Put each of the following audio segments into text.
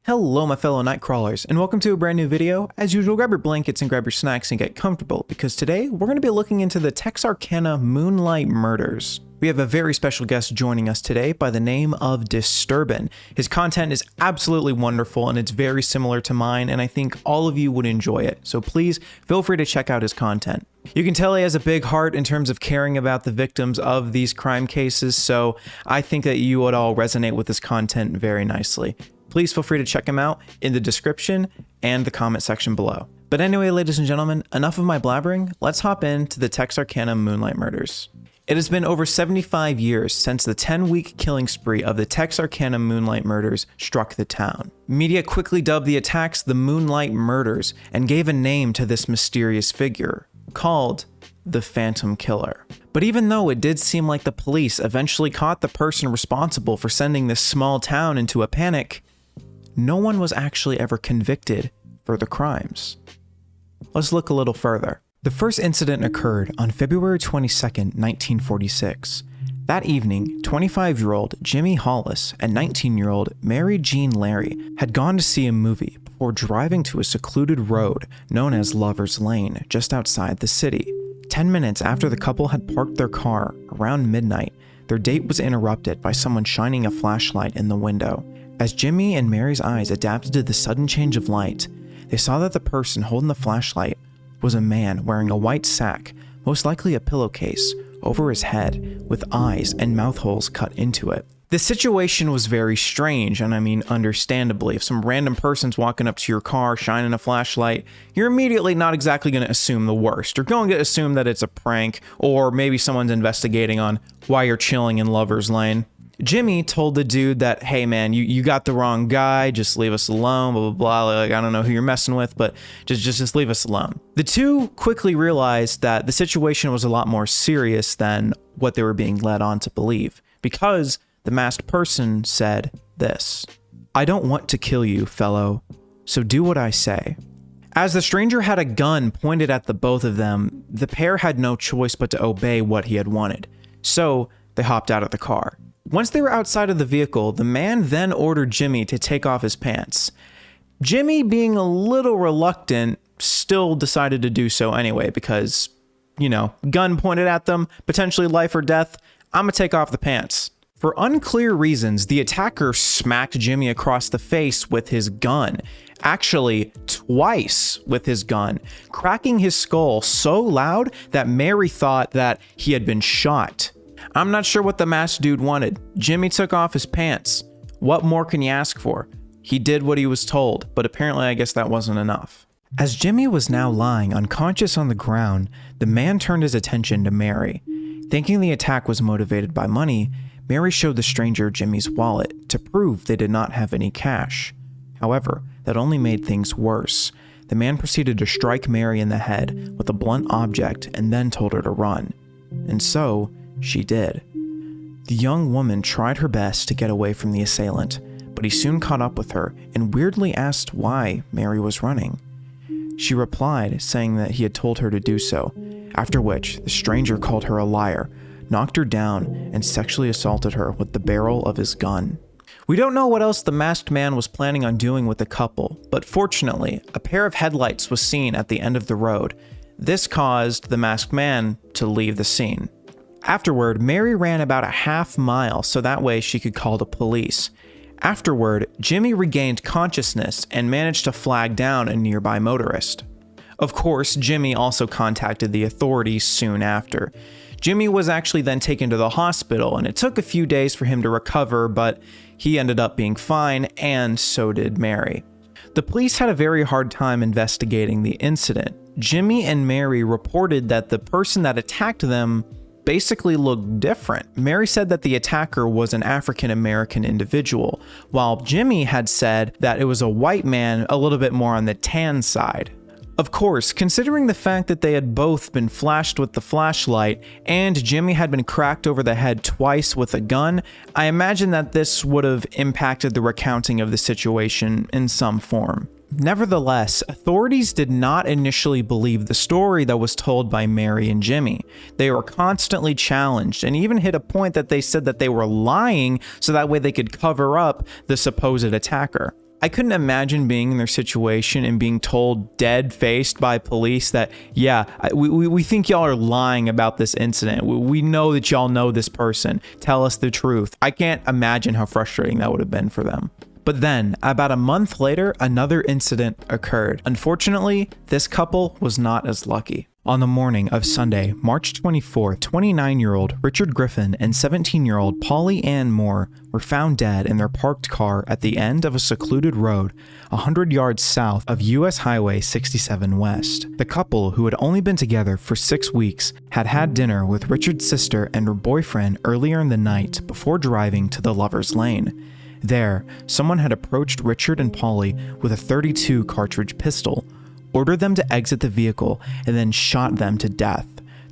Hello my fellow night crawlers, and welcome to a brand new video. As usual, grab your blankets and grab your snacks and get comfortable, because today we're going to be looking into the Texarkana Moonlight Murders. We have a very special guest joining us today by the name of Disturban. His content is absolutely wonderful and it's very similar to mine, and I think all of you would enjoy it, so please feel free to check out his content. You can tell he has a big heart in terms of caring about the victims of these crime cases, so I think that you would all resonate with his content very nicely. Please feel free to check him out in the description and the comment section below. But anyway, ladies and gentlemen, enough of my blabbering. Let's hop into the Texarkana Moonlight Murders. It has been over 75 years since the 10-week killing spree of the Texarkana Moonlight Murders struck the town. Media quickly dubbed the attacks the Moonlight Murders and gave a name to this mysterious figure, called the Phantom Killer. But even though it did seem like the police eventually caught the person responsible for sending this small town into a panic, no one was actually ever convicted for the crimes. Let's look a little further. The first incident occurred on February 22nd, 1946. That evening, 25-year-old Jimmy Hollis and 19-year-old Mary Jean Larry had gone to see a movie before driving to a secluded road known as Lover's Lane just outside the city. 10 minutes after the couple had parked their car, around midnight, their date was interrupted by someone shining a flashlight in the window. As Jimmy and Mary's eyes adapted to the sudden change of light, they saw that the person holding the flashlight was a man wearing a white sack, most likely a pillowcase, over his head, with eyes and mouth holes cut into it. The situation was very strange, and I mean understandably. If some random person's walking up to your car shining a flashlight, you're immediately not exactly going to assume the worst. You're going to assume that it's a prank, or maybe someone's investigating on why you're chilling in Lover's Lane. Jimmy told the dude that, hey man, you got the wrong guy, just leave us alone, blah, blah, blah, like, I don't know who you're messing with, but just leave us alone. The two quickly realized that the situation was a lot more serious than what they were being led on to believe, because the masked person said this: "I don't want to kill you, fellow, so do what I say." As the stranger had a gun pointed at the both of them, the pair had no choice but to obey what he had wanted. So they hopped out of the car. Once they were outside of the vehicle, the man then ordered Jimmy to take off his pants. Jimmy, being a little reluctant, still decided to do so anyway because, you know, gun pointed at them, potentially life or death, I'm gonna take off the pants. For unclear reasons, the attacker smacked Jimmy across the face with his gun. Actually, twice with his gun, cracking his skull so loud that Mary thought that he had been shot. I'm not sure what the masked dude wanted. Jimmy took off his pants. What more can you ask for? He did what he was told, but apparently I guess that wasn't enough. As Jimmy was now lying unconscious on the ground, the man turned his attention to Mary. Thinking the attack was motivated by money, Mary showed the stranger Jimmy's wallet to prove they did not have any cash. However, that only made things worse. The man proceeded to strike Mary in the head with a blunt object and then told her to run. And so, she did. The young woman tried her best to get away from the assailant, but he soon caught up with her and weirdly asked why Mary was running. She replied, saying that he had told her to do so, after which the stranger called her a liar, knocked her down, and sexually assaulted her with the barrel of his gun. We don't know what else the masked man was planning on doing with the couple, but fortunately, a pair of headlights was seen at the end of the road. This caused the masked man to leave the scene. Afterward, Mary ran about a half mile so that way she could call the police. Afterward, Jimmy regained consciousness and managed to flag down a nearby motorist. Of course, Jimmy also contacted the authorities soon after. Jimmy was actually then taken to the hospital, and it took a few days for him to recover, but he ended up being fine, and so did Mary. The police had a very hard time investigating the incident. Jimmy and Mary reported that the person that attacked them basically looked different. Mary said that the attacker was an African-American individual, while Jimmy had said that it was a white man, a little bit more on the tan side. Of course, considering the fact that they had both been flashed with the flashlight and Jimmy had been cracked over the head twice with a gun, I imagine that this would have impacted the recounting of the situation in some form. Nevertheless, authorities did not initially believe the story that was told by Mary and Jimmy. They were constantly challenged and even hit a point that they said that they were lying so that way they could cover up the supposed attacker. I couldn't imagine being in their situation and being told dead-faced by police that, yeah, we think y'all are lying about this incident. We know that y'all know this person. Tell us the truth. I can't imagine how frustrating that would have been for them. But then, about a month later, another incident occurred. Unfortunately, this couple was not as lucky. On the morning of Sunday, March 24th, 29-year-old Richard Griffin and 17-year-old Polly Ann Moore were found dead in their parked car at the end of a secluded road 100 yards south of US Highway 67 West. The couple, who had only been together for 6 weeks, had had dinner with Richard's sister and her boyfriend earlier in the night before driving to the Lover's Lane. There, someone had approached Richard and Polly with a .32 cartridge pistol, ordered them to exit the vehicle, and then shot them to death.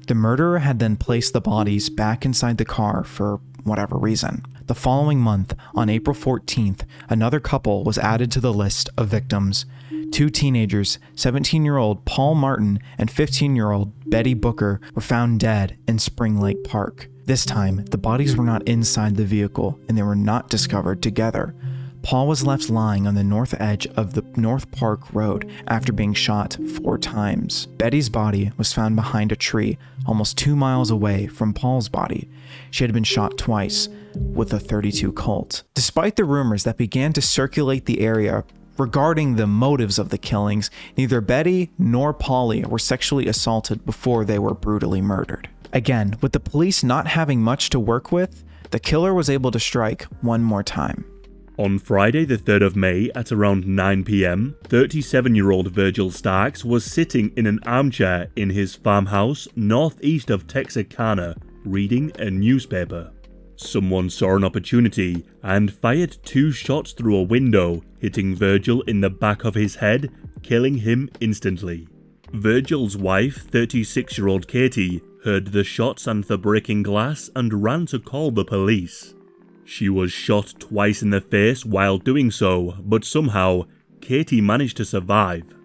The murderer had then placed the bodies back inside the car for whatever reason. The following month, on April 14th, another couple was added to the list of victims. 2 teenagers, 17-year-old Paul Martin and 15-year-old Betty Booker, were found dead in Spring Lake Park. This time, the bodies were not inside the vehicle and they were not discovered together. Paul was left lying on the north edge of the North Park Road after being shot 4 times. Betty's body was found behind a tree almost 2 miles away from Paul's body. She had been shot twice with a .32 Colt. Despite the rumors that began to circulate the area regarding the motives of the killings, neither Betty nor Polly were sexually assaulted before they were brutally murdered. Again, with the police not having much to work with, the killer was able to strike one more time. On Friday the 3rd of May at around 9 PM, 37-year-old Virgil Starks was sitting in an armchair in his farmhouse northeast of Texarkana, reading a newspaper. Someone saw an opportunity and fired 2 shots through a window, hitting Virgil in the back of his head, killing him instantly. Virgil's wife, 36-year-old Katie, heard the shots and the breaking glass and ran to call the police. She was shot twice in the face while doing so, but somehow, Katie managed to survive.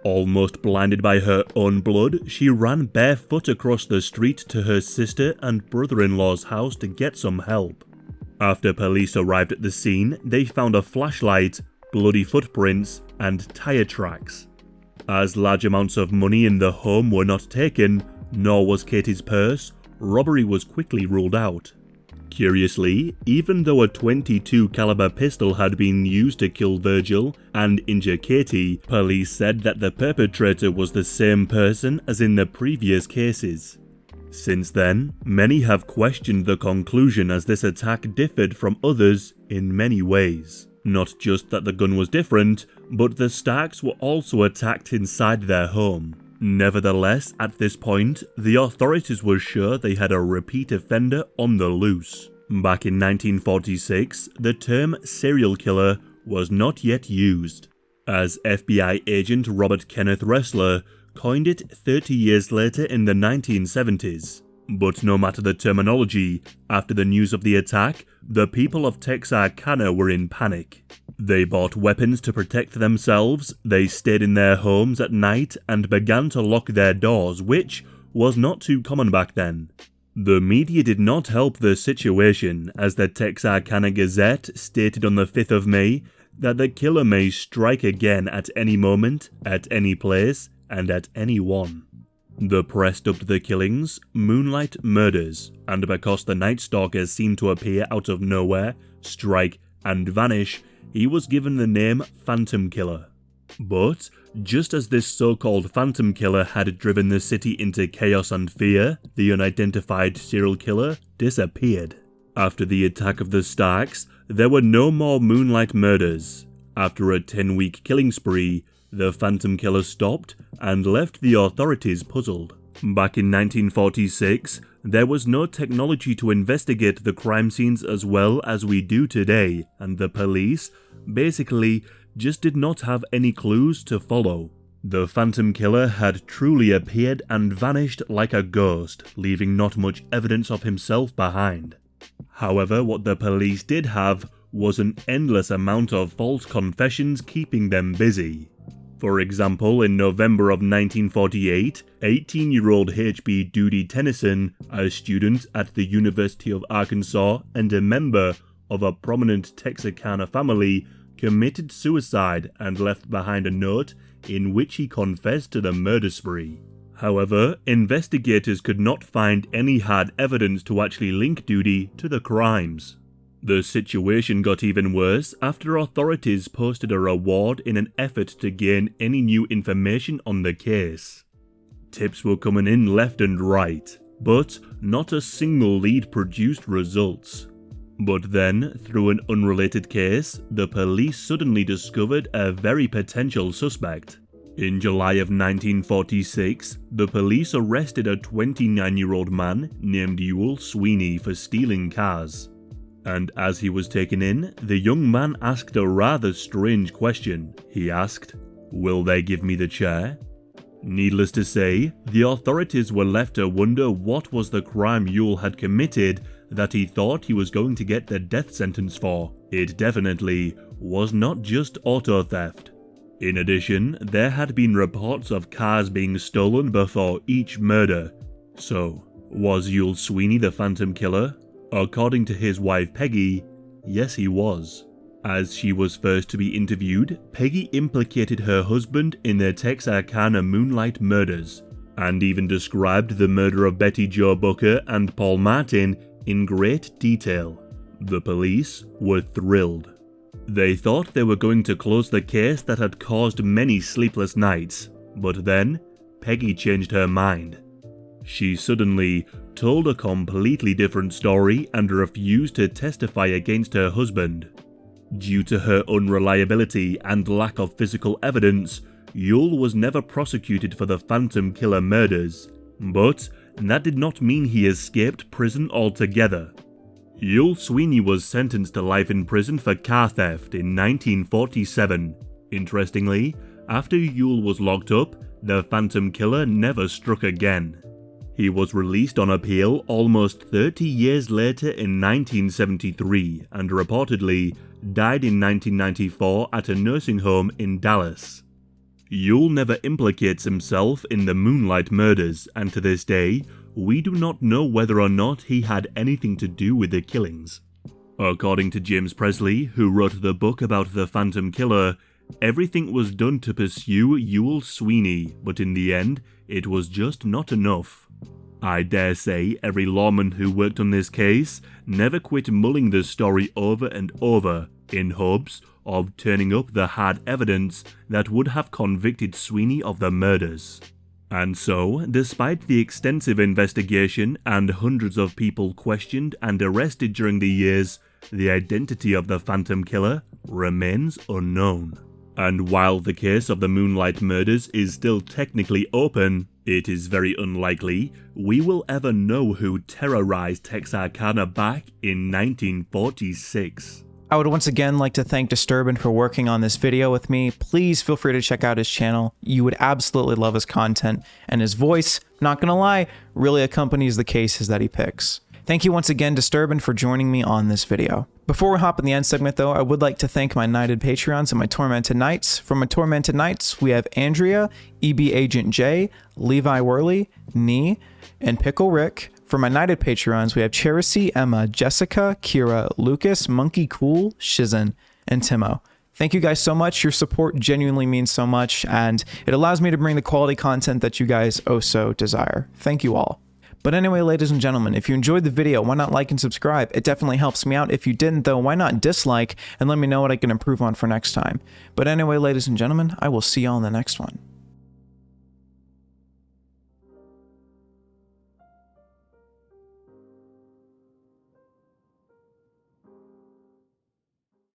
Almost blinded by her own blood, she ran barefoot across the street to her sister and brother-in-law's house to get some help. After police arrived at the scene, they found a flashlight, bloody footprints, and tire tracks. As large amounts of money in the home were not taken, nor was Katie's purse, robbery was quickly ruled out. Curiously, even though a .22 caliber pistol had been used to kill Virgil and injure Katie, police said that the perpetrator was the same person as in the previous cases. Since then, many have questioned the conclusion as this attack differed from others in many ways. Not just that the gun was different, but the Starks were also attacked inside their home. Nevertheless, at this point, the authorities were sure they had a repeat offender on the loose. Back in 1946, the term serial killer was not yet used, as FBI agent Robert Kenneth Ressler coined it 30 years later in the 1970s. But no matter the terminology, after the news of the attack, the people of Texarkana were in panic. They bought weapons to protect themselves, they stayed in their homes at night and began to lock their doors, which was not too common back then. The media did not help the situation, as the Texarkana Gazette stated on the 5th of May that the killer may strike again at any moment, at any place, and at anyone. The press dubbed the killings Moonlight Murders, and because the Night Stalkers seemed to appear out of nowhere, strike, and vanish, he was given the name Phantom Killer. But, just as this so-called Phantom Killer had driven the city into chaos and fear, the unidentified serial killer disappeared. After the attack of the Starks, there were no more Moonlight Murders. After a 10-week killing spree, the Phantom Killer stopped and left the authorities puzzled. Back in 1946, there was no technology to investigate the crime scenes as well as we do today, and the police basically just did not have any clues to follow. The Phantom Killer had truly appeared and vanished like a ghost, leaving not much evidence of himself behind. However, what the police did have was an endless amount of false confessions keeping them busy. For example, in November of 1948, 18-year-old H.B. Doody Tennyson, a student at the University of Arkansas and a member of a prominent Texarkana family, committed suicide and left behind a note in which he confessed to the murder spree. However, investigators could not find any hard evidence to actually link Doody to the crimes. The situation got even worse after authorities posted a reward in an effort to gain any new information on the case. Tips were coming in left and right, but not a single lead produced results. But then, through an unrelated case, the police suddenly discovered a very potential suspect. In July of 1946, the police arrested a 29-year-old man named Ewell Sweeney for stealing cars. And as he was taken in, the young man asked a rather strange question. He asked, "Will they give me the chair?" Needless to say, the authorities were left to wonder what was the crime Ewell had committed that he thought he was going to get the death sentence for. It definitely was not just auto theft. In addition, there had been reports of cars being stolen before each murder. So, was Ewell Sweeney the phantom killer? According to his wife Peggy, yes he was. As she was first to be interviewed, Peggy implicated her husband in the Texarkana Moonlight Murders, and even described the murder of Betty Jo Booker and Paul Martin in great detail. The police were thrilled. They thought they were going to close the case that had caused many sleepless nights, but then Peggy changed her mind. She suddenly told a completely different story and refused to testify against her husband. Due to her unreliability and lack of physical evidence, Ewell was never prosecuted for the Phantom Killer murders, but that did not mean he escaped prison altogether. Ewell Sweeney was sentenced to life in prison for car theft in 1947. Interestingly, after Ewell was locked up, the Phantom Killer never struck again. He was released on appeal almost 30 years later in 1973 and reportedly died in 1994 at a nursing home in Dallas. Ewell never implicates himself in the Moonlight Murders, and to this day, we do not know whether or not he had anything to do with the killings. According to James Presley, who wrote the book about the Phantom Killer, everything was done to pursue Ewell Sweeney, but in the end, it was just not enough. I dare say every lawman who worked on this case never quit mulling the story over and over, in hopes of turning up the hard evidence that would have convicted Sweeney of the murders. And so, despite the extensive investigation and hundreds of people questioned and arrested during the years, the identity of the Phantom Killer remains unknown. And while the case of the Moonlight Murders is still technically open, it is very unlikely we will ever know who terrorized Texarkana back in 1946. I would once again like to thank Disturban for working on this video with me. Please feel free to check out his channel. You would absolutely love his content, and his voice, not gonna lie, really accompanies the cases that he picks. Thank you once again, Disturban, for joining me on this video. Before we hop in the end segment though, I would like to thank my Knighted Patreons and my Tormented Knights. From my Tormented Knights, we have Andrea, EB Agent J, Levi Worley, Nee, and Pickle Rick. For my Knighted Patreons, we have Cherisy, Emma, Jessica, Kira, Lucas, Monkey Cool, Shizen, and Timo. Thank you guys so much. Your support genuinely means so much, and it allows me to bring the quality content that you guys oh so desire. Thank you all. But anyway, ladies and gentlemen, if you enjoyed the video, why not like and subscribe? It definitely helps me out. If you didn't though, why not dislike and let me know what I can improve on for next time? But anyway, ladies and gentlemen, I will see y'all in the next one.